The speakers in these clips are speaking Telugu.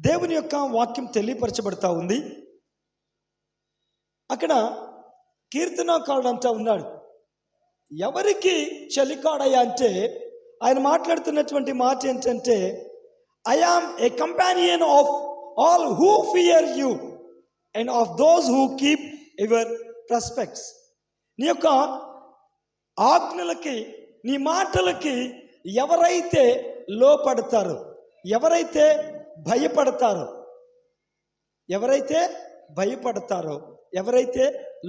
దేవుని యొక్క వాక్యం తెలియపరచబడతా ఉంది. అక్కడ కీర్తనాకారుడు అంతా ఉన్నాడు. ఎవరికి చలికాడయ్యా అంటే ఆయన మాట్లాడుతున్నటువంటి మాట ఏంటంటే, I am a companion of all who fear you and of those who keep your precepts. నీ యొక్క ఆజ్ఞలకి, నీ మాటలకి ఎవరైతే లోపడతారో, ఎవరైతే భయపడతారో, ఎవరైతే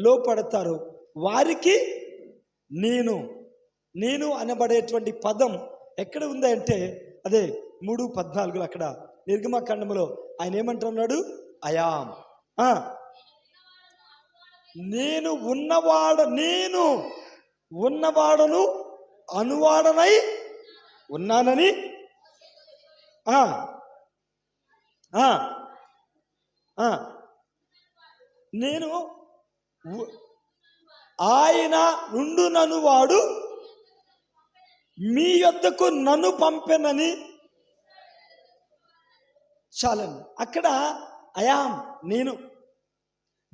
లోపడతారో వారికి నేను అనబడేటువంటి పదం ఎక్కడ ఉందంటే అదే 3:14 అక్కడ నిర్గమకాండములో ఆయన ఏమంటున్నాడు? అయామ్, నేను ఉన్నవాడను అనువాడనై ఉన్నానని. నేను ఆయన నుండునను వాడు మీ యొద్దకు నన్ను పంపెనని. చాలండి. అక్కడ అయాం, నేను,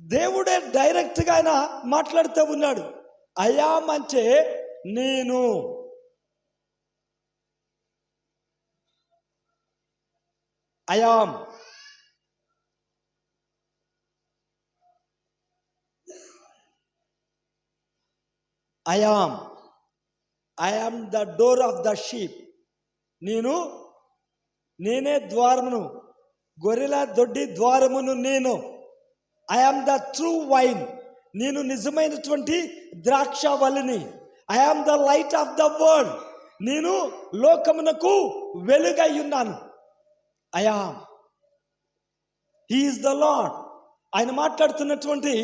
దేవుడే డైరెక్ట్గా ఆయన మాట్లాడుతూ ఉన్నాడు. అయాం అంటే నేను. I'm I am the door of the sheep. నేనే ద్వారమును, గొర్రెల దొడ్డి ద్వారమును నేను. I am the true vine, నేను నిజమైనటువంటి ద్రాక్షవల్లిని. I am the light of the world, నేను లోకమునకు వెలుగై ఉన్నాను. I am, he is the lord. ఆయన మాట్లాడుతున్నటువంటి,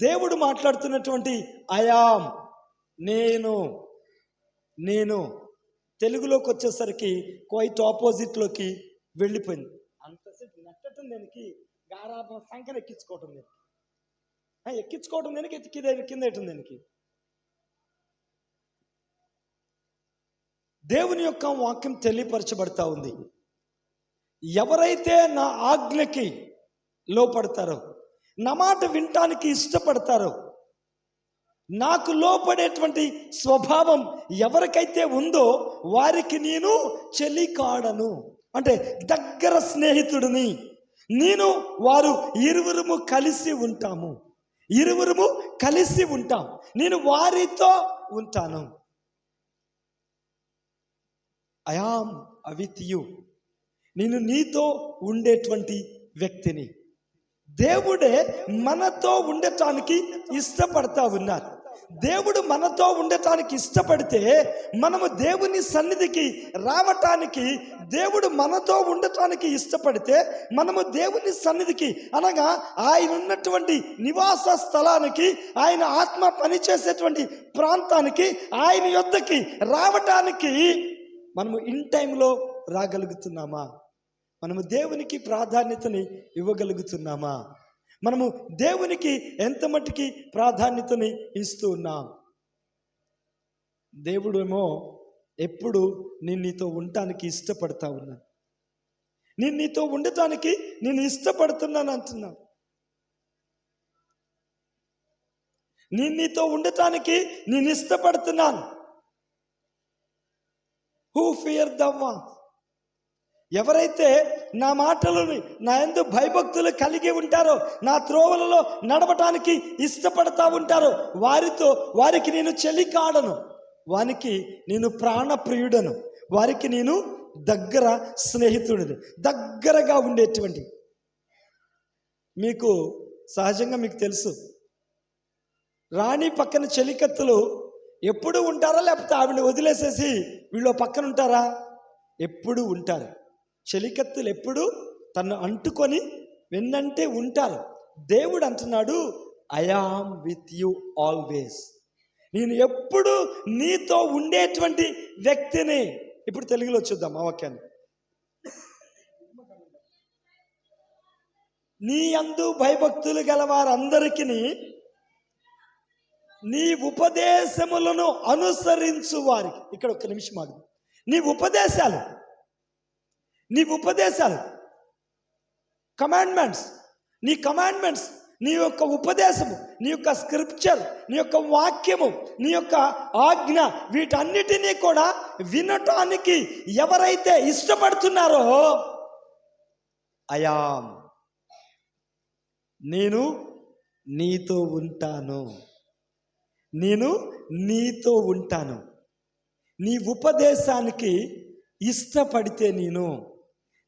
దేవుడు మాట్లాడుతున్నటువంటి ఐ ఆమ్, నేను తెలుగులోకి వచ్చేసరికి క్వైట్ ఆపోజిట్లోకి వెళ్ళిపోయింది. అంతసేపు నెట్టడం దేనికి, గారాబం సంఖ్యను ఎక్కించుకోవటం దేనికి, కింద ఎట్టడం దేనికి. దేవుని యొక్క వాక్యం తెలియపరచబడతా ఉంది. ఎవరైతే నా ఆజ్ఞకి లోపడతారో, నా మాట వినటానికి ఇష్టపడతారో, నాకు లోపడేటువంటి స్వభావం ఎవరికైతే ఉందో వారికి నేను చెలికాడను, అంటే దగ్గర స్నేహితుడిని. వారు ఇరువురము కలిసి ఉంటాం. నేను వారితో ఉంటాను. ఐ ఆమ్ విత్ యు, నేను నీతో ఉండేటువంటి వ్యక్తిని. దేవుడే మనతో ఉండటానికి ఇష్టపడతా ఉన్నారు. దేవుడు మనతో ఉండటానికి ఇష్టపడితే మనము దేవుని సన్నిధికి రావటానికి, దేవుడు మనతో ఉండటానికి ఇష్టపడితే మనము దేవుని సన్నిధికి, అనగా ఆయన ఉన్నటువంటి నివాస స్థలానికి, ఆయన ఆత్మ పనిచేసేటువంటి ప్రాంతానికి, ఆయన యొద్దకి రావటానికి మనము ఇన్ టైంలో రాగలుగుతున్నామా? మనము దేవునికి ప్రాధాన్యతని ఇవ్వగలుగుతున్నామా? మనము దేవునికి ఎంత మట్టుకి ప్రాధాన్యతని ఇస్తూ ఉన్నాం? దేవుడు ఏమో ఎప్పుడు నేను నీతో ఉండటానికి ఇష్టపడతా ఉన్నాను, నేను నీతో ఉండటానికి నేను ఇష్టపడుతున్నాను అంటున్నాను. నేను నీతో ఉండటానికి నేను ఇష్టపడుతున్నాను. హూ ఫియర్ ద వన్, ఎవరైతే నా మాటలని, నా యందు భయభక్తులు కలిగి ఉంటారో, నా త్రోవలలో నడవటానికి ఇష్టపడతా ఉంటారో వారికి నేను చెలికాడను, వారికి నేను ప్రాణప్రియుడను, వారికి నేను దగ్గర స్నేహితుడను, దగ్గరగా ఉండేటువంటి. మీకు సహజంగా మీకు తెలుసు, రాణి పక్కన చెలికత్తులు ఎప్పుడు ఉంటారా, లేకపోతే ఆవిడ వదిలేసేసి వీళ్ళు పక్కన ఉంటారా? ఎప్పుడు ఉంటారు. చెలికత్తులు ఎప్పుడు తను అంటుకొని వెన్నంటే ఉంటారు. దేవుడు అంటున్నాడు, I am with you always, నేను ఎప్పుడు నీతో ఉండేటువంటి వ్యక్తిని. ఇప్పుడు తెలుగులో చూద్దాం ఆ వాక్యాన్ని. నీ యందు భయభక్తులు గల వారందరికీ నీ ఉపదేశములను అనుసరించు వారికి. ఇక్కడ ఒక్క నిమిషం ఆగు. నీ ఉపదేశాలు కమాండ్మెంట్స్, నీ కమాండ్మెంట్స్, నీ యొక్క ఉపదేశము, నీ యొక్క స్క్రిప్చర్, నీ యొక్క వాక్యము, నీ యొక్క ఆజ్ఞ, వీటన్నిటినీ కూడా వినటానికి ఎవరైతే ఇష్టపడుతున్నారో అయామ్, నేను నీతో ఉంటాను, నేను నీతో ఉంటాను. నీ ఉపదేశానికి ఇష్టపడితే, నేను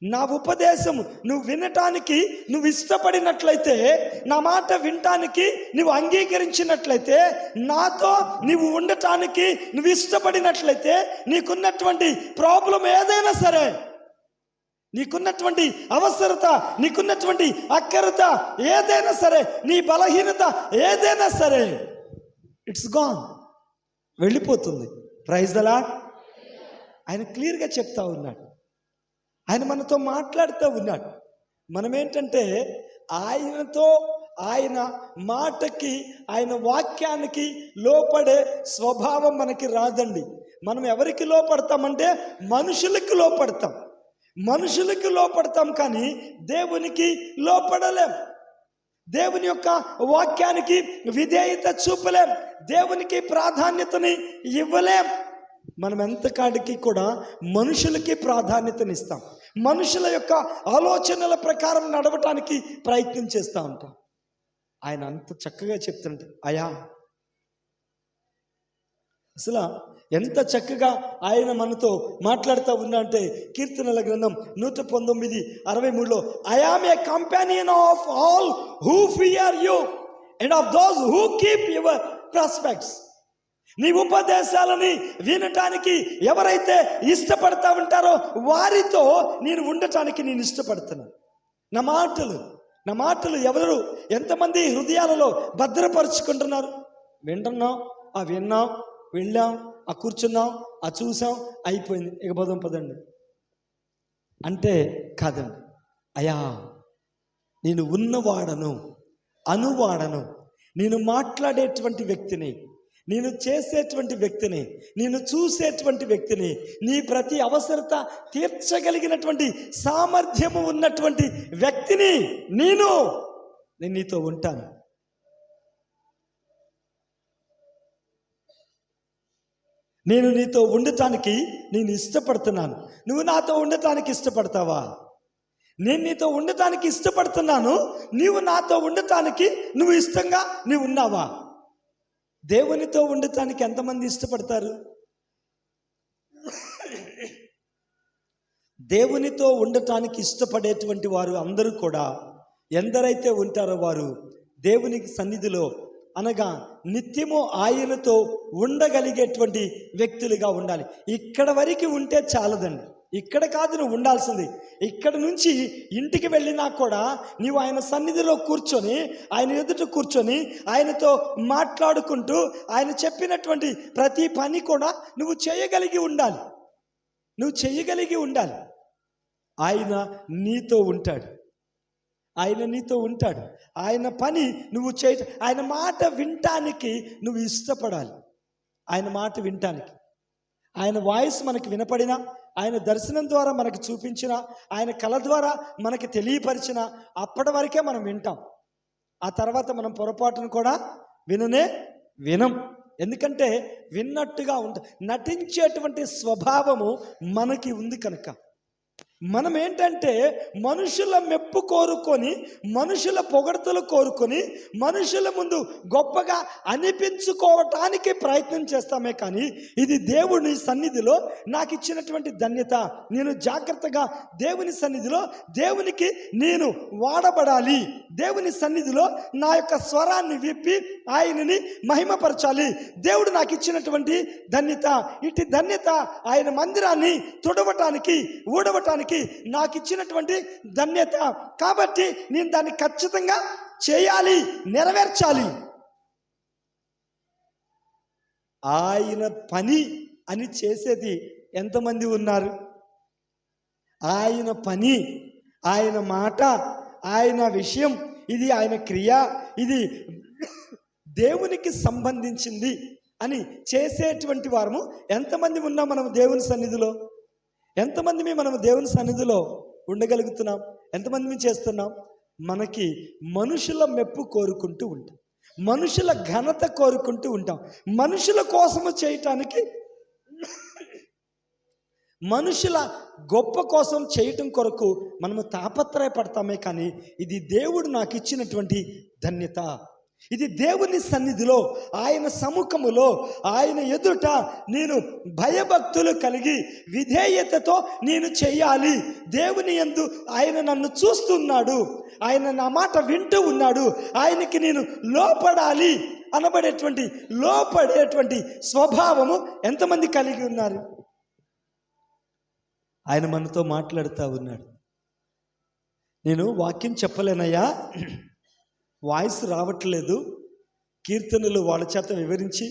నా ఉపదేశం నువ్వు వినటానికి నువ్వు ఇష్టపడినట్లయితే, నా మాట వినటానికి నువ్వు అంగీకరించినట్లయితే, నాతో నువ్వు ఉండటానికి నువ్వు ఇష్టపడినట్లయితే, నీకున్నటువంటి ప్రాబ్లం ఏదైనా సరే, నీకున్నటువంటి అవసరత, నీకున్నటువంటి అక్కరత ఏదైనా సరే, నీ బలహీనత ఏదైనా సరే, ఇట్స్ గాన్, వెళ్ళిపోతుంది. Praise the lord. ఆయన క్లియర్గా చెప్తా ఉన్నాడు, ఆయన మనతో మాట్లాడుతూ ఉన్నాడు. మనం ఏంటంటే ఆయనతో, ఆయన మాటకి, ఆయన వాక్యానికి లోపడే స్వభావం మనకి రాదండి. మనం ఎవరికి లోపడతామంటే మనుషులకి లోపడతాం, మనుషులకి లోపడతాం, కానీ దేవునికి లోపడలేం. దేవుని యొక్క వాక్యానికి విధేయత చూపలేం, దేవునికి ప్రాధాన్యతని ఇవ్వలేం. మనం ఎంతకాడికి కూడా మనుషులకి ప్రాధాన్యతనిస్తాం, మనుషుల యొక్క ఆలోచనల ప్రకారం నడవటానికి ప్రయత్నం చేస్తూ ఉంటాం. ఆయన అంత చక్కగా చెప్తుంటే, అయా, అసలు ఎంత చక్కగా ఆయన మనతో మాట్లాడుతూ ఉన్నా అంటే, కీర్తనల గ్రంథం 119:63లో, I am a companion of all who fear you and of those who keep your precepts. నీ ఉపదేశాలని వినటానికి ఎవరైతే ఇష్టపడతా ఉంటారో వారితో నేను ఉండటానికి నేను ఇష్టపడుతున్నాను. నా మాటలు ఎవరు, ఎంతమంది హృదయాలలో భద్రపరుచుకుంటున్నారు? వింటున్నాం, విన్నాం, వెళ్ళాం, కూర్చున్నాం, చూసాం, అయిపోయింది, ఇక పదండి అంటే కాదండి. అయా, నేను ఉన్నవాడను, అనువాడను, నేను మాట్లాడేటువంటి వ్యక్తిని, నేను చేసేటువంటి వ్యక్తిని, నేను చూసేటువంటి వ్యక్తిని, నీ ప్రతి అవసరత తీర్చగలిగినటువంటి సామర్థ్యము ఉన్నటువంటి వ్యక్తిని నేను నీతో ఉంటాను. నేను నీతో ఉండటానికి నేను ఇష్టపడుతున్నాను. నువ్వు నాతో ఉండటానికి ఇష్టపడతావా? నేను నీతో ఉండటానికి ఇష్టపడుతున్నాను, నీవు నాతో ఉండటానికి నువ్వు ఇష్టంగా నీవు ఉన్నావా? దేవునితో ఉండటానికి ఎంతమంది ఇష్టపడతారు? దేవునితో ఉండటానికి ఇష్టపడేటువంటి వారు అందరూ కూడా, ఎందరైతే ఉంటారో వారు దేవునికి సన్నిధిలో, అనగా నిత్యము ఆయనతో ఉండగలిగేటువంటి వ్యక్తులుగా ఉండాలి. ఇక్కడ వరకు ఉంటే చాలదండి, ఇక్కడ కాదు నువ్వు ఉండాల్సింది. ఇక్కడ నుంచి ఇంటికి వెళ్ళినా కూడా నీవు ఆయన సన్నిధిలో కూర్చొని, ఆయన ఎదుట కూర్చొని, ఆయనతో మాట్లాడుకుంటూ, ఆయన చెప్పినటువంటి ప్రతి పని కూడా నువ్వు చేయగలిగి ఉండాలి. ఆయన నీతో ఉంటాడు, ఆయన పని నువ్వు ఆయన మాట వినటానికి నువ్వు ఇష్టపడాలి. ఆయన మాట వినటానికి, ఆయన వాయిస్ మనకి వినపడినా, ఆయన దర్శనం ద్వారా మనకి చూపించిన, ఆయన కళ ద్వారా మనకి తెలియపరిచిన, అప్పటి వరకే మనం వింటాం. ఆ తర్వాత మనం పొరపాటును కూడా వినం. ఎందుకంటే విన్నట్టుగా నటించేటువంటి స్వభావము మనకి ఉంది కనుక. మనం ఏంటంటే మనుషుల మెప్పు కోరుకొని, మనుషుల పొగడ్తలు కోరుకొని, మనుషుల ముందు గొప్పగా అనిపించుకోవటానికి ప్రయత్నం చేస్తామే కానీ, ఇది దేవుని సన్నిధిలో నాకు ఇచ్చినటువంటి ధన్యత. నేను జాగ్రత్తగా దేవుని సన్నిధిలో దేవునికి నేను వాడబడాలి, దేవుని సన్నిధిలో నా యొక్క స్వరాన్ని విప్పి ఆయనని మహిమపరచాలి. దేవుడు నాకు ఇచ్చినటువంటి ధన్యత, ఇటు ధన్యత ఆయన మందిరాన్ని తుడవటానికి, ఊడవటానికి నాకు ఇచ్చినటువంటి ధన్యత. కాబట్టి నేను దాన్ని ఖచ్చితంగా చేయాలి, నెరవేర్చాలి. ఆయన పని అని చేసేది ఎంతమంది ఉన్నారు? ఆయన పని, ఆయన మాట, ఆయన విషయం, ఇది ఆయన క్రియ, ఇది దేవునికి సంబంధించింది అని చేసేటువంటి వారము ఎంతమంది ఉన్నాం మనం దేవుని సన్నిధిలో? ఎంతమంది మనం దేవుని సన్నిధిలో ఉండగలుగుతున్నాం? ఎంతమంది చేస్తున్నాం? మనకి మనుషుల మెప్పు కోరుకుంటూ ఉంటాం, మనుషుల ఘనత కోరుకుంటూ ఉంటాం, మనుషుల కోసము చేయటానికి, మనుషుల గొప్ప కోసం చేయటం కొరకు మనము తాపత్రయపడతామే. కానీ ఇది దేవుడు నాకు ఇచ్చినటువంటి ధన్యత. ఇది దేవుని సన్నిధిలో, ఆయన సముఖములో, ఆయన ఎదుట నేను భయభక్తులు కలిగి విధేయతతో నేను చెయ్యాలి. దేవుని యందు ఆయన నన్ను చూస్తున్నాడు, ఆయన నా మాట వింటూ ఉన్నాడు, ఆయనకి నేను లోపడాలి అనబడేటువంటి లోపడేటువంటి స్వభావము ఎంతమంది కలిగి ఉన్నారు? ఆయన మనతో మాట్లాడుతూ ఉన్నాడు. నేను వాక్యం చెప్పలేనయ్యా, వాయిస్ రావట్లేదు, కీర్తనలు వాళ్ళ చేత వివరించి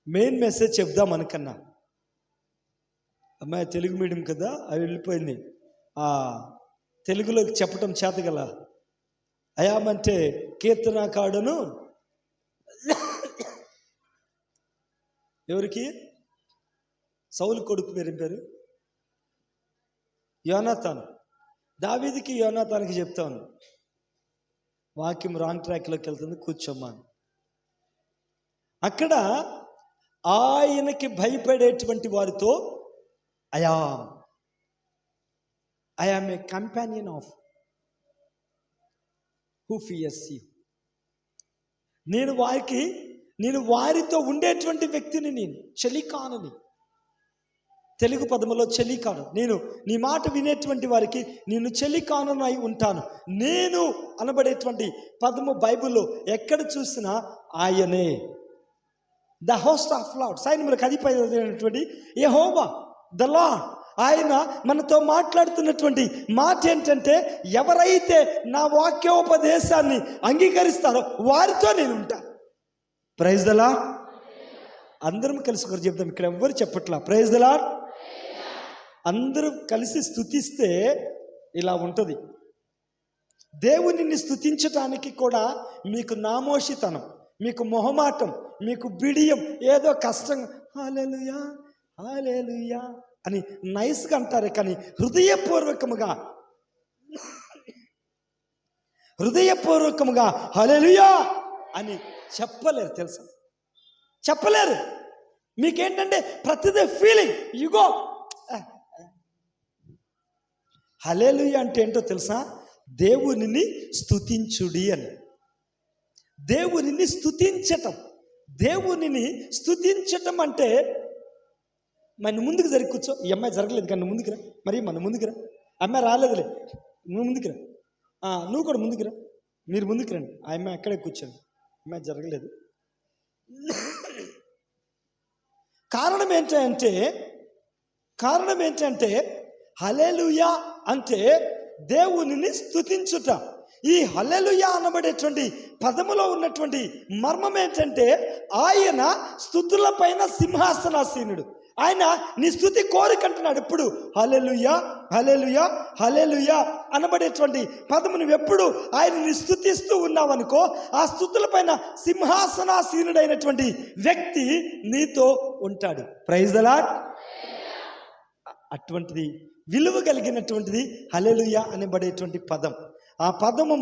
మెయిన్ మెసేజ్ చెప్దాం అనుకన్నా. అమ్మాయి తెలుగు మీడియం కదా, అవి వెళ్ళిపోయింది. తెలుగులోకి చెప్పటం చేతగల అయామంటే కీర్తనకారుడును, ఎవరికి? సౌలు కొడుకు పేరు పేరు యోనాతాను. దావీదుకి యోనాతానికి చెప్తాను, వాక్యం రాంగ్ ట్రాక్లోకి వెళ్తుంది, కూర్చోమ్మా. అక్కడ ఆయనకి భయపడేటువంటి వారితో I am a companion of who fears you. నేను వారితో ఉండేటువంటి వ్యక్తిని, నేను చెలికానని. తెలుగు పదములో చెలికాను. నేను నీ మాట వినేటువంటి వారికి నేను చెలికాను అయి ఉంటాను. నేను అనబడేటువంటి పదము బైబిల్లో ఎక్కడ చూసినా ఆయనే. ద హోస్ట్ ఆఫ్ లార్డ్, సైన్యములకు అధిపతి యెహోవా ద లార్డ్. ఆయన మనతో మాట్లాడుతున్నటువంటి మాట ఏంటంటే, ఎవరైతే నా వాక్యోపదేశాన్ని అంగీకరిస్తారో వారితో నేను ఉంటాను. Praise the lord. అందరం కలిసి ఒకరు చెప్తాం, ఇక్కడ ఎవ్వరు చెప్పట్లా. Praise the lord. అందరూ కలిసి స్తుతిస్తే ఇలా ఉంటుంది. దేవునిని స్తుతించటానికి కూడా మీకు నామోషితనం, మీకు మొహమాటం, మీకు బిడియం, ఏదో కష్టం, హల్లెలూయా హల్లెలూయా అని నైస్గా అంటారే, కానీ హృదయపూర్వకముగా హల్లెలూయా అని చెప్పలేరు. తెలుసా? చెప్పలేరు. మీకేంటంటే ప్రతిదీ ఫీలింగ్, యుగో. హల్లెలూయా అంటే ఏంటో తెలుసా? దేవునిని స్తుతించుడి అని. దేవునిని స్తుతించటం. దేవునిని స్తుతించటం అంటే, మన ముందుకు జరిగి కూర్చో. ఈ అమ్మాయి జరగలేదు కానీ నువ్వు ముందుకురా. మరి మన ముందుకురా. అమ్మాయి రాలేదులే, నువ్వు ముందుకురా. నువ్వు కూడా ముందుకురా. మీరు ముందుకు రండి. ఆ అమ్మాయి అక్కడే కూర్చోండి. అమ్మాయి జరగలేదు. కారణం ఏంటంటే హల్లెలూయా అంటే దేవునిని స్తుతించుట. ఈ హల్లెలూయా అనబడేటువంటి పదములో ఉన్నటువంటి మర్మం ఏంటంటే, ఆయన స్తుతుల పైన సింహాసనాసీనుడు. ఆయన నీ స్తుతి కోరికంటున్నాడు. ఇప్పుడు హల్లెలూయా హల్లెలూయా హల్లెలూయా అనబడేటువంటి పదము నువ్వు ఎప్పుడు ఆయనని స్తుతిస్తూ ఉన్నావనుకో, ఆ స్తుతుల పైన సింహాసనాసీనుడైనటువంటి వ్యక్తి నీతో ఉంటాడు. Praise the lord. అటువంటిది విలువ కలిగినటువంటిది హల్లెలూయా అనబడేటువంటి పదం. ఆ పదము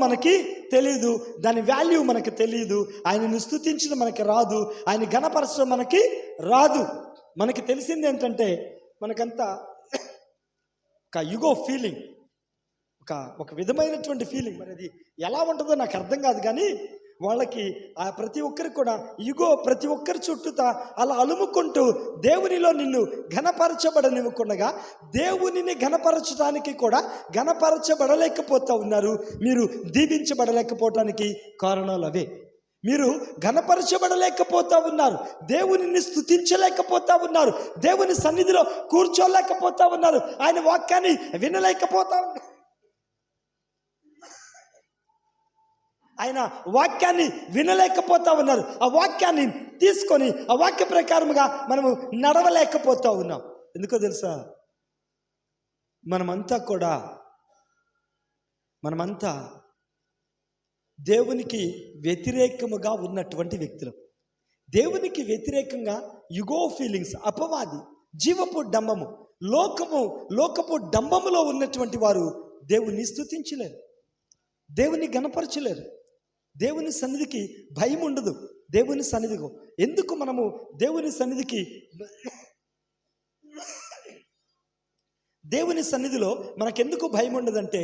మనకి తెలీదు, దాని వాల్యూ మనకి తెలియదు. ఆయనను స్తుతించడం మనకి రాదు, ఆయన ఘనపరచడం మనకి రాదు. మనకి తెలిసింది ఏంటంటే, మనకంతా ఒక యుగో ఫీలింగ్, ఒక విధమైనటువంటి ఫీలింగ్. మరి అది ఎలా ఉంటుందో నాకు అర్థం కాదు, కానీ వాళ్ళకి ఆ ప్రతి ఒక్కరికి కూడా ఇగో ప్రతి ఒక్కరి చుట్టూతా అలా అలుముకుంటూ దేవునిలో నిన్ను ఘనపరచబడనివ్వకుండగా, దేవునిని ఘనపరచడానికి కూడా ఘనపరచబడలేకపోతూ ఉన్నారు. మీరు దీవించబడలేకపోవటానికి కారణాలు అవే. మీరు ఘనపరచబడలేకపోతా ఉన్నారు, దేవునిని స్తుతించలేకపోతా ఉన్నారు, దేవుని సన్నిధిలో కూర్చోలేకపోతా ఉన్నారు, ఆయన వాక్యాన్ని వినలేకపోతా ఉన్నారు. ఆయన వాక్యాన్ని వినలేకపోతా ఉన్నారు. ఆ వాక్యాన్ని తీసుకొని ఆ వాక్య ప్రకారముగా మనము నడవలేకపోతా ఉన్నాం. ఎందుకో తెలుసా? మనమంతా దేవునికి వ్యతిరేకముగా ఉన్నటువంటి వ్యక్తులు. దేవునికి వ్యతిరేకంగా యుగో ఫీలింగ్స్, అపవాది, జీవపు డంబము, లోకపు డంబములో ఉన్నటువంటి వారు దేవుని స్తుతించలేరు, దేవుని గణపరచలేరు. దేవుని సన్నిధికి భయం ఉండదు. దేవుని సన్నిధికి ఎందుకు మనము దేవుని సన్నిధిలో మనకెందుకు భయం ఉండదంటే,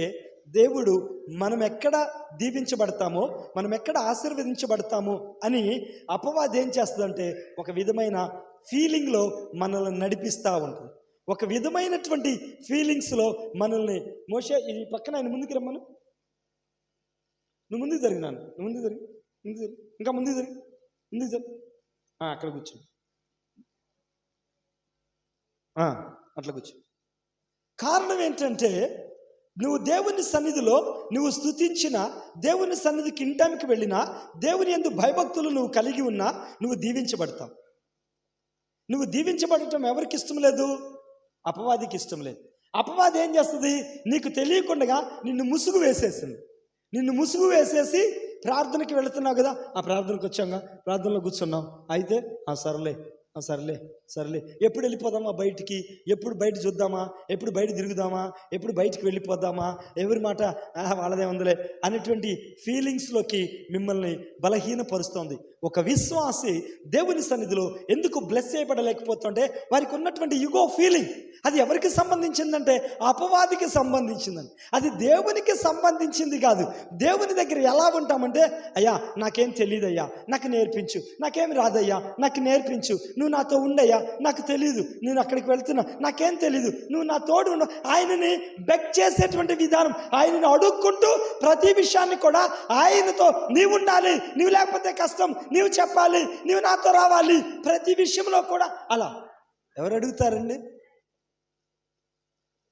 దేవుడు మనం ఎక్కడ దీవించబడతామో, మనం ఎక్కడ ఆశీర్వదించబడతామో అని అపవాది ఏం చేస్తుందంటే ఒక విధమైన ఫీలింగ్లో మనల్ని నడిపిస్తూ ఉంటుంది. ఒక విధమైనటువంటి ఫీలింగ్స్లో మనల్ని మోషే ఈ పక్కన ఆయన ముందుకు రమ్మను, నువ్వు ముందుకు జరిగినాను, నువ్వు ముందుకు జరిగి ఇంకా ముందుకు జరిగి అక్కడ కూర్చో, అట్లా కూర్చో. కారణం ఏంటంటే నువ్వు దేవుని సన్నిధిలో నువ్వు స్తుతించిన, దేవుని సన్నిధికి ఇంటానికి వెళ్ళినా, దేవుని యందు భయభక్తులు నువ్వు కలిగి ఉన్నా నువ్వు దీవించబడతావు. నువ్వు దీవించబడటం ఎవరికి ఇష్టం లేదు? అపవాదికి ఇష్టం లేదు. అపవాది ఏం చేస్తుంది? నీకు తెలియకుండా నిన్ను ముసుగు వేసేసి ప్రార్థనకి వెళుతున్నావు కదా, ఆ ప్రార్థనకు వచ్చాంగా, ప్రార్థనలో కూర్చున్నావు, అయితే సరేలే ఎప్పుడు వెళ్ళిపోదామా బయటికి, ఎప్పుడు బయట చూద్దామా, ఎప్పుడు బయట తిరుగుదామా, ఎప్పుడు బయటికి వెళ్ళిపోదామా, ఎవరి మాట వాళ్ళదే ఉందిలే అనేటువంటి ఫీలింగ్స్లోకి మిమ్మల్ని బలహీనపరుస్తోంది. ఒక విశ్వాసి దేవుని సన్నిధిలో ఎందుకు బ్లెస్ చేయబడలేకపోతుంటే వారికి ఉన్నటువంటి యుగో ఫీలింగ్. అది ఎవరికి సంబంధించిందంటే అపవాదికి సంబంధించిందని. అది దేవునికి సంబంధించింది కాదు. దేవుని దగ్గర ఎలా ఉంటామంటే, అయ్యా నాకేం తెలియదయ్యా, నాకు నేర్పించు, నాకేం రాదయ్యా, నాకు నేర్పించు, నువ్వు నాతో ఉండయ్యా, నాకు తెలీదు, నేను అక్కడికి వెళ్తున్నా, నాకేం తెలీదు, నువ్వు నా తోడు ఉండు. ఆయనని బెగ్ చేసేటువంటి విధానం, ఆయనని అడుక్కుంటూ ప్రతి విషయాన్ని కూడా ఆయనతో నీవు ఉండాలి, నీవు లేకపోతే కష్టం, నీవు చెప్పాలి, నీవు నాతో రావాలి, ప్రతి విషయంలో కూడా అలా. ఎవరు అడుగుతారండి?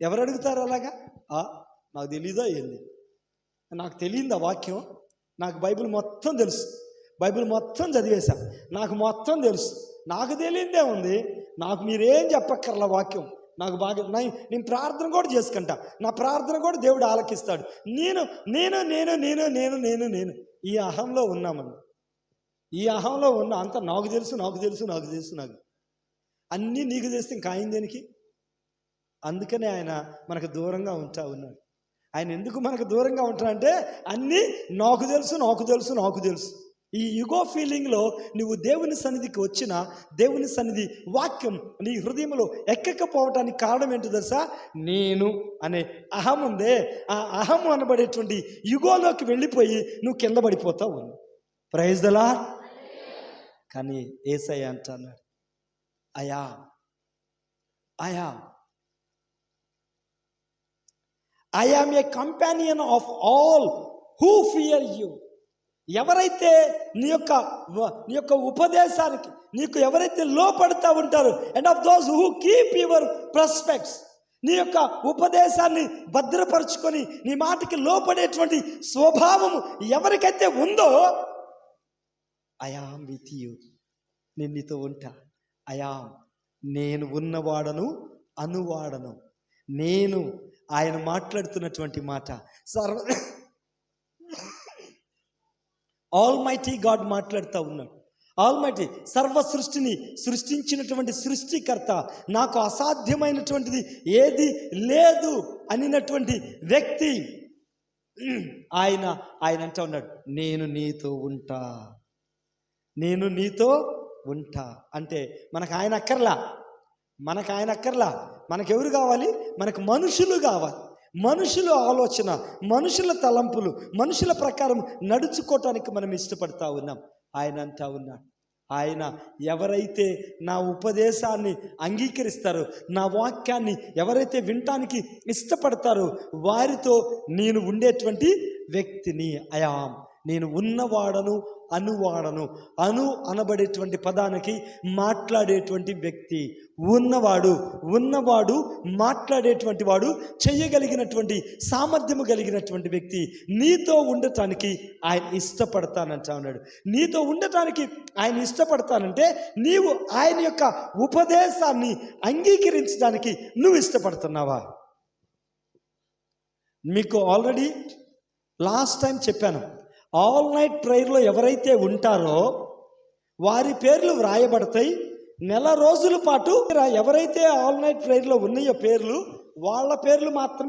ఎవరు అడుగుతారు అలాగా? నాకు తెలీదా ఏంది, నాకు తెలియదు ఆ వాక్యం, నాకు బైబిల్ మొత్తం తెలుసు, బైబిల్ మొత్తం చదివేశా, నాకు మొత్తం తెలుసు, నాకు తెలియదే ఉంది, నాకు మీరేం చెప్పక్కర్లా, వాక్యం నాకు బాగా, నేను ప్రార్థన కూడా చేసుకుంటా, నా ప్రార్థన కూడా దేవుడు ఆలకిస్తాడు. నేను నేను నేను నేను నేను నేను నేను ఈ అహంలో ఉన్నామని, ఈ అహంలో ఉన్నా అంతా నాకు తెలుసు నాకు తెలుసు నాకు తెలుసు నాకు అన్నీ నీకు తెలిస్తే ఇంకా ఆయన దేనికి? అందుకనే ఆయన మనకు దూరంగా ఉన్నాడు. ఆయన ఎందుకు మనకు దూరంగా ఉంటాడంటే అన్నీ నాకు తెలుసు నాకు తెలుసు నాకు తెలుసు. ఈ యుగో ఫీలింగ్లో నువ్వు దేవుని సన్నిధికి వచ్చిన, దేవుని సన్నిధి వాక్యం నీ హృదయంలో ఎక్కకపోవటానికి కారణం ఏంటో తెలుసా? నేను అనే అహం ఉందే, ఆ అహం అనబడేటువంటి యుగోలోకి వెళ్ళిపోయి నువ్వు కింద పడిపోతావు. Praise the lord. కానీ యేసయ్య అంటున్నాడు, I am a companion of all who fear you. ఎవరైతే నీ యొక్క ఉపదేశానికి నీకు ఎవరైతే లోపడతా ఉంటారో, and of those who keep your precepts, నీ యొక్క ఉపదేశాన్ని భద్రపరుచుకొని నీ మాటకి లోపడేటువంటి స్వభావము ఎవరికైతే ఉందో, ఐ యామ్ విత్ యూ, నేను నీతో ఉంటా. నేను ఉన్నవాడను అనువాడను. నేను ఆయన మాట్లాడుతున్నటువంటి మాట ఆల్మైటీ గాడ్ మాట్లాడుతూ ఉన్నాడు. ఆల్మైటీ సర్వ సృష్టిని సృష్టించినటువంటి సృష్టికర్త, నాకు అసాధ్యమైనటువంటిది ఏది లేదు అనినటువంటి వ్యక్తి ఆయన అంటూ ఉన్నాడు, నేను నీతో ఉంటా అంటే మనకు ఆయన అక్కర్లా, మనకెవరు కావాలి? మనకు మనుషులు కావాలి. మనుషుల ఆలోచన, మనుషుల తలంపులు, మనుషుల ప్రకారం నడుచుకోవటానికి మనం ఇష్టపడతా ఉన్నాం. ఆయన అంటా ఉన్నాడు, ఆయన ఎవరైతే నా ఉపదేశాన్ని అంగీకరిస్తారో, నా వాక్యాన్ని ఎవరైతే వినటానికి ఇష్టపడతారో వారితో నేను ఉండేటువంటి వ్యక్తిని. నేను ఉన్నవాడను అనువాడను. అనబడేటువంటి పదానికి మాట్లాడేటువంటి వ్యక్తి. ఉన్నవాడు మాట్లాడేటువంటి వాడు, చేయగలిగినటువంటి సామర్థ్యము కలిగినటువంటి వ్యక్తి. నీతో ఉండటానికి ఆయన ఇష్టపడతానంటా ఉన్నాడు. నీతో ఉండటానికి ఆయన ఇష్టపడతానంటే నీవు ఆయన యొక్క ఉపదేశాన్ని అంగీకరించడానికి నువ్వు ఇష్టపడుతున్నావా? మీకు ఆల్రెడీ లాస్ట్ టైం చెప్పాను, ఆల్ నైట్ ప్రేయర్లో ఎవరైతే ఉంటారో వారి పేర్లు వ్రాయబడతాయి. నెల రోజుల పాటు ఎవరైతే ఆల్ నైట్ ప్రేయర్లో ఉన్నాయో పేర్లు, వాళ్ళ పేర్లు మాత్రమే